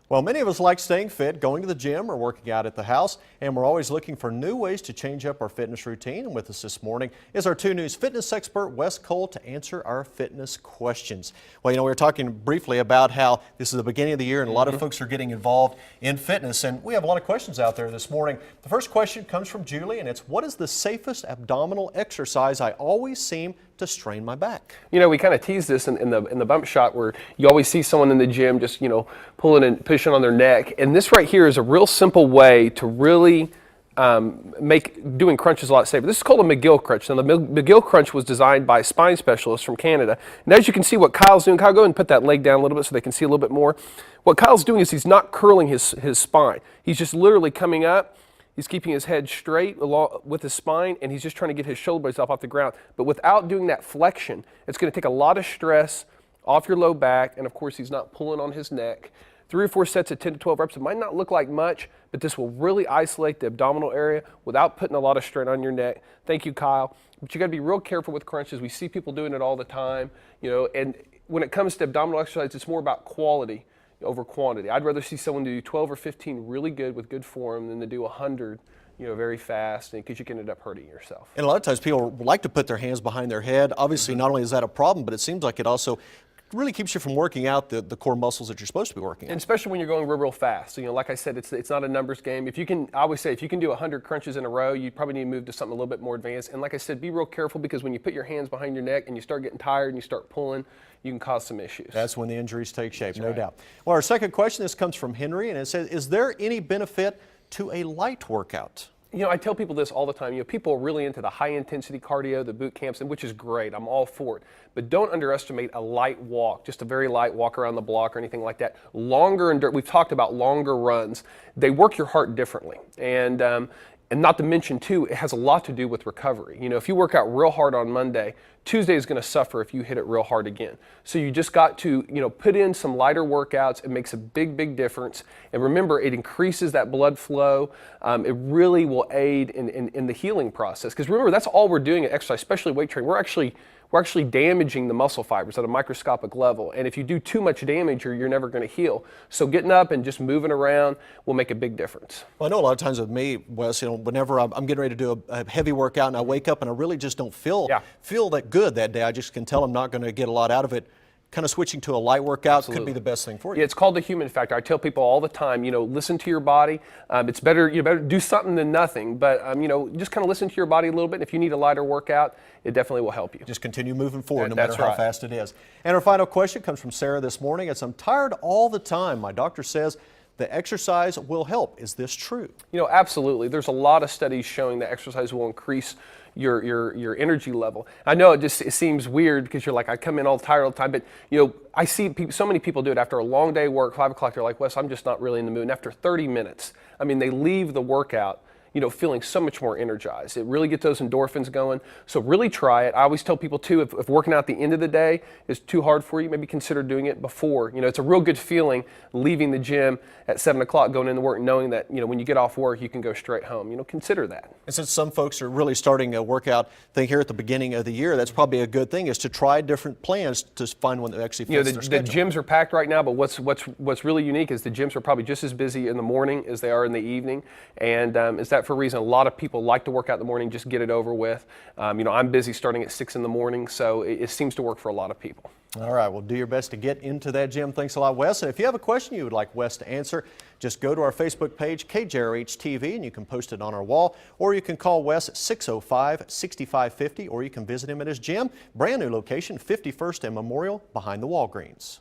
Well, many of us like staying fit, going to the gym or working out at the house, and we're always looking for new ways to change up our fitness routine. And with us this morning is our 2 News fitness expert, Wes Cole, to answer our fitness questions. Well, we were talking briefly about how this is the beginning of the year and a lot of folks are getting involved in fitness, and we have a lot of questions out there this morning. The first question comes from Julie, and it's, what is the safest abdominal exercise? I always seem to strain my back. You know, we kind of tease this in the bump shot where you always see someone in the gym just, pulling and pushing on their neck. And this right here is a real simple way to really make doing crunches a lot safer. This is called a McGill crunch. Now, the McGill crunch was designed by spine specialists from Canada. And as you can see what Kyle's doing, Kyle, go ahead and put that leg down a little bit so they can see a little bit more. What Kyle's doing is he's not curling his spine. He's just literally coming up. He's keeping his head straight along with his spine, and he's just trying to get his shoulder blades off the ground. But without doing that flexion, it's going to take a lot of stress off your low back, and of course he's not pulling on his neck. 3 or 4 sets of 10 to 12 reps. It might not look like much, but this will really isolate the abdominal area without putting a lot of strain on your neck. Thank you, Kyle. But you got to be real careful with crunches. We see people doing it all the time, and when it comes to abdominal exercise, it's more about quality over quantity. I'd rather see someone do 12 or 15 really good with good form than to do 100 very fast, because you can end up hurting yourself. And a lot of times people like to put their hands behind their head. Obviously, not only is that a problem, but it seems like it also really keeps you from working out the core muscles that you're supposed to be working on. And especially when you're going real fast. So, like I said, it's not a numbers game. I always say if you can do 100 crunches in a row, you probably need to move to something a little bit more advanced. And like I said, be real careful, because when you put your hands behind your neck and you start getting tired and you start pulling, you can cause some issues. That's when the injuries take shape, That's no right. doubt. Well, our second question, this comes from Henry, and it says, is there any benefit to a light workout? I tell people this all the time. People are really into the high-intensity cardio, the boot camps, and which is great. I'm all for it. But don't underestimate a light walk, just a very light walk around the block or anything like that. We've talked about longer runs. They work your heart differently. And not to mention, too, it has a lot to do with recovery. If you work out real hard on Monday, Tuesday is going to suffer if you hit it real hard again. So you just got to, put in some lighter workouts. It makes a big, big difference. And remember, it increases that blood flow. It really will aid in the healing process. Because remember, that's all we're doing at exercise, especially weight training. We're actually damaging the muscle fibers at a microscopic level. And if you do too much damage, you're never going to heal. So getting up and just moving around will make a big difference. Well, I know a lot of times with me, Wes, whenever I'm getting ready to do a heavy workout and I wake up and I really just don't feel that good that day, I just can tell I'm not going to get a lot out of it. Kind of switching to a light workout could be the best thing for you. Yeah, it's called the human factor. I tell people all the time, listen to your body. It's better, better do something than nothing, but just kind of listen to your body a little bit. If you need a lighter workout, it definitely will help you. Just continue moving forward, no matter how fast it is. And our final question comes from Sarah this morning. It's, I'm tired all the time. My doctor says the exercise will help. Is this true? Absolutely. There's a lot of studies showing that exercise will increase your energy level. I know it seems weird because you're like, I come in all tired all the time, but I see so many people do it after a long day of work, 5 o'clock, they're like, Wes, I'm just not really in the mood. And after 30 minutes, they leave the workout feeling so much more energized. It really gets those endorphins going. So really try it. I always tell people too, if working out at the end of the day is too hard for you, maybe consider doing it before. It's a real good feeling leaving the gym at 7 o'clock, going into work, knowing that, when you get off work, you can go straight home. Consider that. And since some folks are really starting a workout thing here at the beginning of the year, that's probably a good thing, is to try different plans to find one that actually fits their schedule. The gyms are packed right now, but what's really unique is the gyms are probably just as busy in the morning as they are in the evening. And is that for a reason? A lot of people like to work out in the morning, just get it over with. I'm busy starting at 6 in the morning, so it seems to work for a lot of people. All right, well, do your best to get into that gym. Thanks a lot, Wes. And if you have a question you would like Wes to answer, just go to our Facebook page, KJRH TV, and you can post it on our wall, or you can call Wes at 605-6550, or you can visit him at his gym, brand new location, 51st and Memorial, behind the Walgreens.